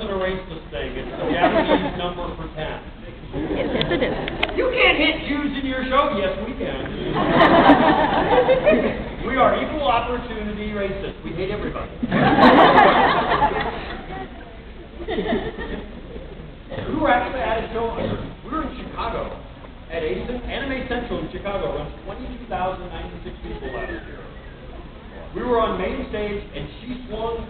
wasn't a racist thing. It's the Japanese number for 10. Yes, it is. You can't hit Jews in your show. Yes, we can. We are equal opportunity racists. We hate everybody. We were actually at a show. We were in Chicago at Anime Central in Chicago. Around 22,096 people last year. We were on main stage, and she swung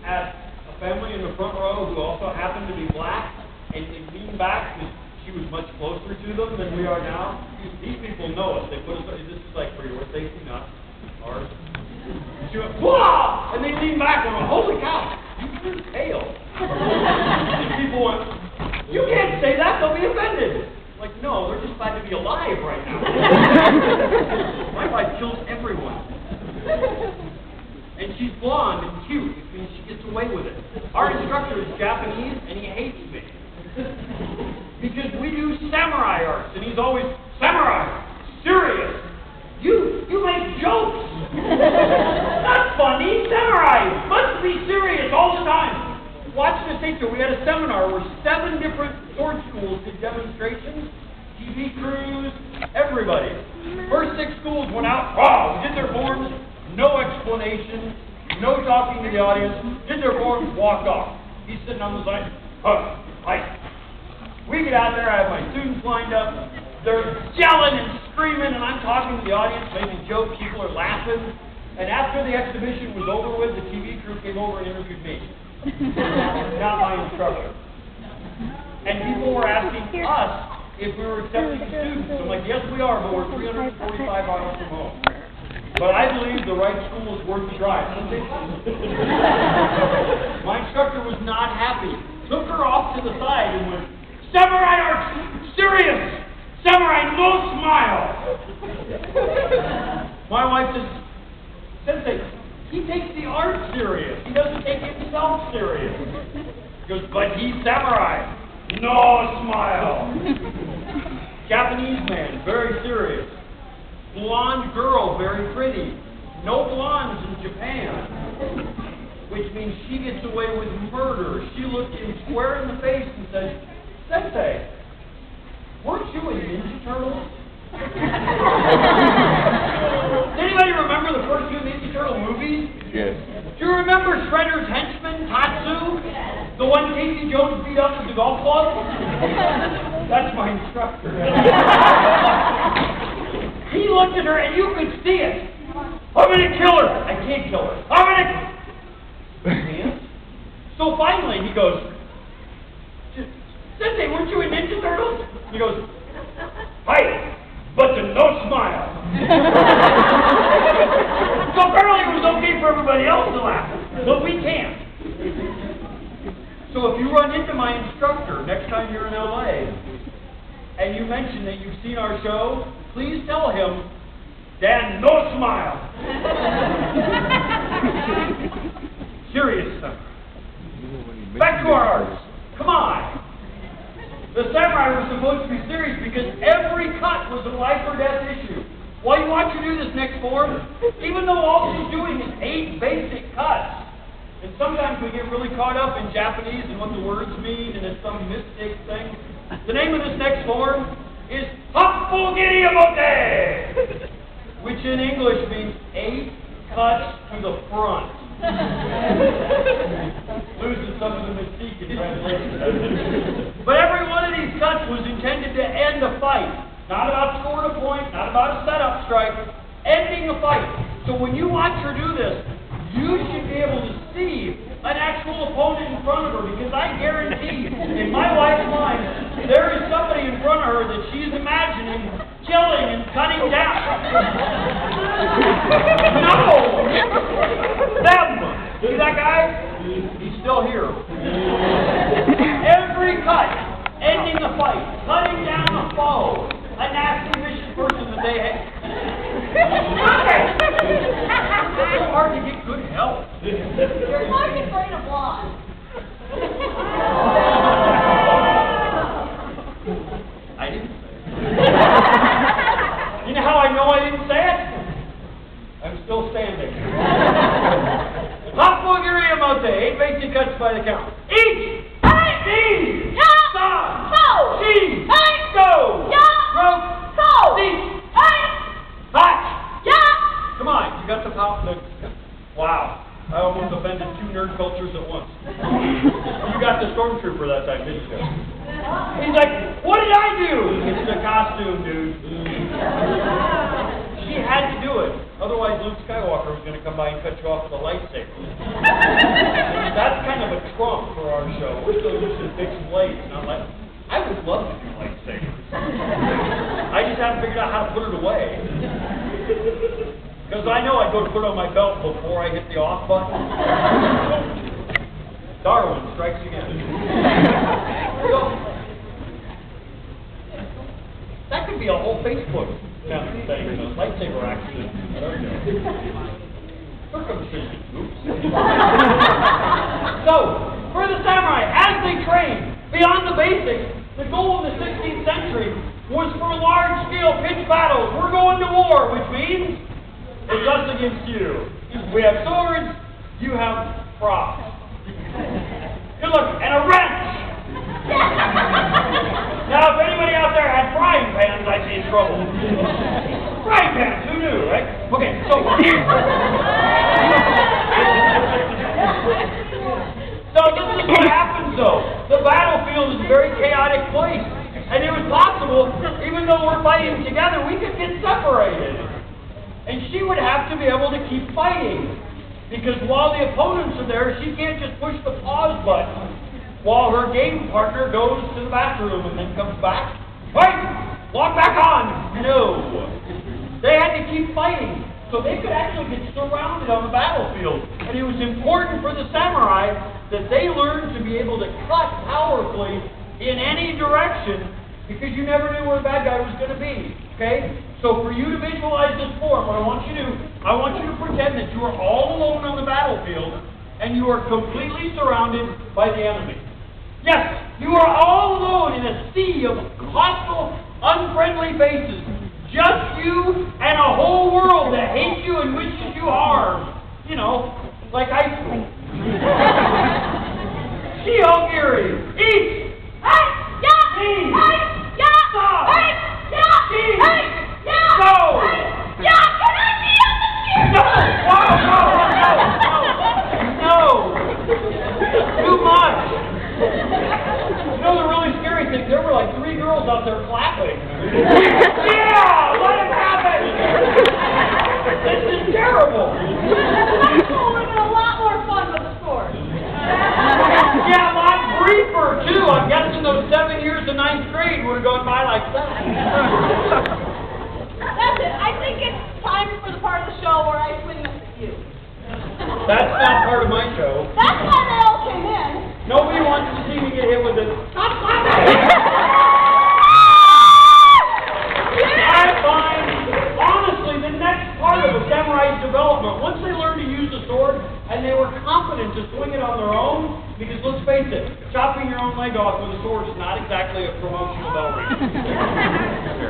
at a family in the front row who also happened to be black, and leaned back because she was much closer to them than we are now. These people know us. They put us. This is like for your safety, not ours. She went, "Whoa!" and they leaned back and went, "Holy cow! You threw tail." And people went, "You can't say that. They'll be offended." Like, no, they're just glad to be alive right now. My wife kills everyone. And she's blonde and cute, which means she gets away with it. Our instructor is Japanese, and he hates me. Because we do samurai arts, and he's always, "Samurai, serious. You make jokes. Not funny. Samurai must be serious all the time." Watch this teacher. We had a seminar where 7 different sword schools did demonstrations, TV crews, everybody. First 6 schools went out, wow, did their forms, no explanation, no talking to the audience, did their forms, walked off. He's sitting on the side, We get out there, I have my students lined up, they're yelling and screaming, and I'm talking to the audience, making jokes, people are laughing. And after the exhibition was over with, the TV crew came over and interviewed me. Not my instructor. And people were asking us if we were accepting students. I'm like, yes, we are, but we're 345 miles from home. But I believe the right school is worth a try. My instructor was not happy. Took her off to the side and went, "Samurai arts, serious! Samurai, no smile!" My wife says, "Sensei, he takes the art serious. He doesn't take himself serious." He goes, "But he's samurai. No smile." Japanese man, very serious. Blonde girl, very pretty. No blondes in Japan. Which means she gets away with murder. She looked him square in the face and said, "Sensei, weren't you in Ninja Turtles?" Does anybody remember the first 2 Ninja Turtle movies? Yes. Do you remember Shredder's henchman, Tatsu? The one Casey Jones beat up at the golf club? That's my instructor. He looked at her and you could see it. "I'm going to kill her." "I can't kill her." "I'm going to... Can't?" So finally he goes, "Sensei, weren't you in Ninja Turtles?" He goes, "Hi, but no smile." So apparently it was okay for everybody else to laugh, but we can't. So if you run into my instructor next time you're in LA, and you mention that you've seen our show, please tell him, "Dan, no smile." Serious stuff. Back to our arts. Come on. The samurai was supposed to be serious because every cut was a life or death issue. While you watch her do this next form, even though all she's doing is 8 basic cuts, and sometimes we get really caught up in Japanese and what the words mean, and it's some mystic thing. The name of this next form is Happyfangirlsquiel, which in English means 8 cuts to the front. Losing some of the mystique in translation. But every one of these cuts was intended to end a fight. Not about scoring a point, not about a setup strike, ending a fight. So when you watch her do this, you should be able to see an actual opponent in front of her, because I guarantee, in my wife's mind, there is somebody in front of her that she's imagining killing and cutting down. No! Them! See that guy? He's still here. Every cut, ending a fight, cutting down a foe, a nasty, vicious person that they hate. It's so hard to get good help. You're like afraid of blonde. I didn't say it. You know how I know I didn't say it? I'm still standing. Happyfangirlsquiel, 8 basic cuts by the count. Each! She! Ya! Sa! Go! She! Hey! Go! Ya! Rope! Go! Seat! Hey! Hatch! Ya! Come on, you got the power. Wow. I almost offended two nerd cultures at once. You got the stormtrooper that time, didn't you? He's like, what did I do? It's the costume, dude. She had to do it. Otherwise, Luke Skywalker was going to come by and cut you off with a lightsaber. That's kind of a trump for our show. We're still using fixed blades, not like. I would love to do lightsabers. I just haven't figured out how to put it away. Because I know I'd go to put it on my belt before I hit the off button. Darwin strikes again. So, that could be a whole Facebook thing, lightsaber accident. Circumcision. Oops. So, for the samurai, as they train, beyond the basics, the goal of the 16th century was for large-scale pitched battles. We're going to war, which means it's us against you. We have swords, you have props. Good luck, and a wrench! Now, if anybody out there had frying pans, I'd be in trouble. Frying pans, who knew, right? Okay, so... So this is what happens, though. The battlefield is a very chaotic place. And it was possible, even though we're fighting together, we could get separated. And she would have to be able to keep fighting. Because while the opponents are there, she can't just push the pause button while her game partner goes to the bathroom and then comes back. Fight! Log back on! No. They had to keep fighting. So they could actually get surrounded on the battlefield. And it was important for the samurai that they learned to be able to cut powerfully in any direction because you never knew where the bad guy was going to be. Okay? So for you to visualize this form, what I want you to do, I want you to pretend that you are all alone on the battlefield and you are completely surrounded by the enemy. Yes, you are all alone in a sea of hostile, unfriendly faces. Just you and a whole world that hates you and wishes you harm. You know, like Highschool. She-Hulk Erie. Eat! Hey! Ya! See! Hey! Ya! Stop! Hey! Ya! See! Hey! Ya! Go! Hey! Ya! Can I be on the screen? No! No! Too much! You know the really scary thing? There were like 3 girls out there clapping. Yeah! Let it happen! This is terrible! Hackle would have been a lot more fun with the sword. Yeah, a lot briefer too. I'm guessing those 7 years of 9th grade would have gone by like that. That's it. I think it's time for the part of the show where I swing this at you. That's not part of my show. That's why they all came in. Nobody wants to see me get hit with it. Stop clapping! I find, honestly, the next part of a samurai's development, once they learned to use the sword and they were confident to swing it on their own, because let's face it, chopping your own leg off with a sword is not exactly a promotional bell ring.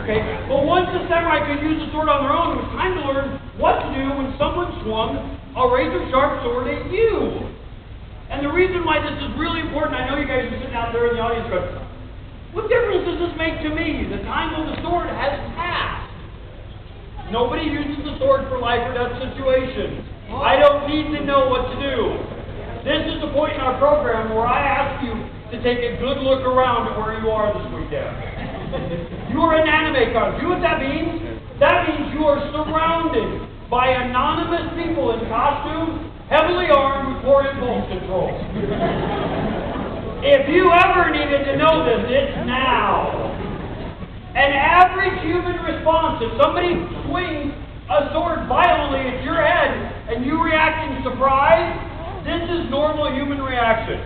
Okay? But once the samurai could use the sword on their own, it was time to learn what to do when someone swung a razor-sharp sword at you. And the reason why this is really important, I know you guys are sitting out there in the audience going, what difference does this make to me? The time of the sword has passed. Nobody uses the sword for life or death situations. I don't need to know what to do. This is the point in our program where I ask you to take a good look around at where you are this weekend. You are in anime con. Do you know what that means? That means you are surrounded by anonymous people in costume, heavily armed with poor impulse control. If you ever needed to know this, it's now. An average human response, if somebody swings a sword violently at your head and you react in surprise, this is normal human reaction.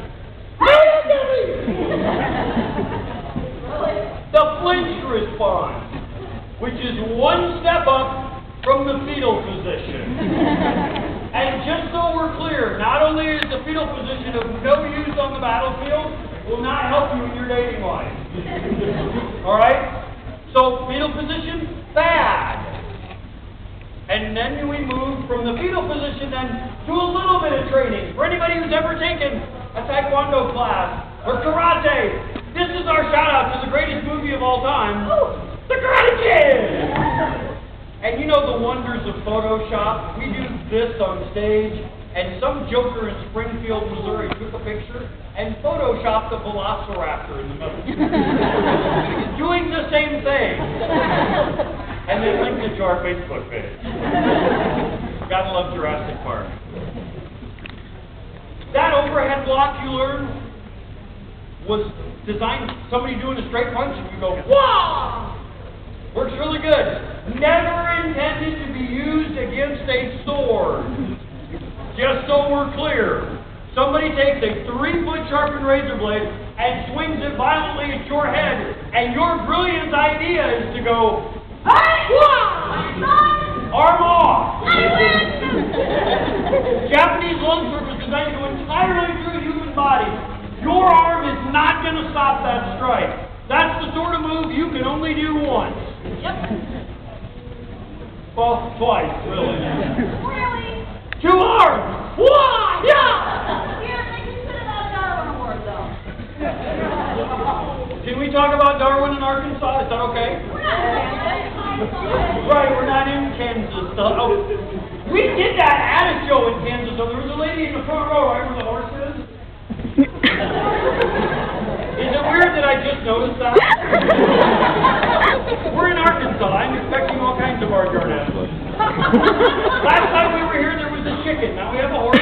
The flinch response, which is one step up from the fetal position. And just so we're clear, not only is the fetal position of no use on the battlefield, will not help you in your dating life. Alright? So, fetal position, bad. And then we move from the fetal position then to a little bit of training. For anybody who's ever taken a taekwondo class or karate. This is our shout out to the greatest movie of all time, The Karate Kid. And you know the wonders of Photoshop? We do this on stage, and some joker in Springfield, Missouri took a picture and photoshopped the velociraptor in the middle. Doing the same thing. And then linked it to our Facebook page. Gotta love Jurassic Park. That overhead block you learned was designed, somebody doing a straight punch and you go, wah! Works really good. Never intended to be used against a sword. Just so we're clear. Somebody takes a 3-foot sharpened razor blade and swings it violently at your head, and your brilliant idea is to go, hey! Wah! Arm off! Japanese longsword was designed to go entirely through the human body. Your arm is not going to stop that strike. That's the sort of move you can only do once. Yep. Well, twice, really. Really? 2 arms! Wah! Yeah! Here, they consider that a Darwin Award, though. Can we talk about Darwin in Arkansas? Is that okay? Right, we're not in Kansas. Oh, we did that at a show in Kansas. So there was a lady in the front row, right where the horse is. Is it weird that I just noticed that? We're in Arkansas. I'm expecting all kinds of barnyard animals. Last time we were here, there was a chicken. Now we have a horse.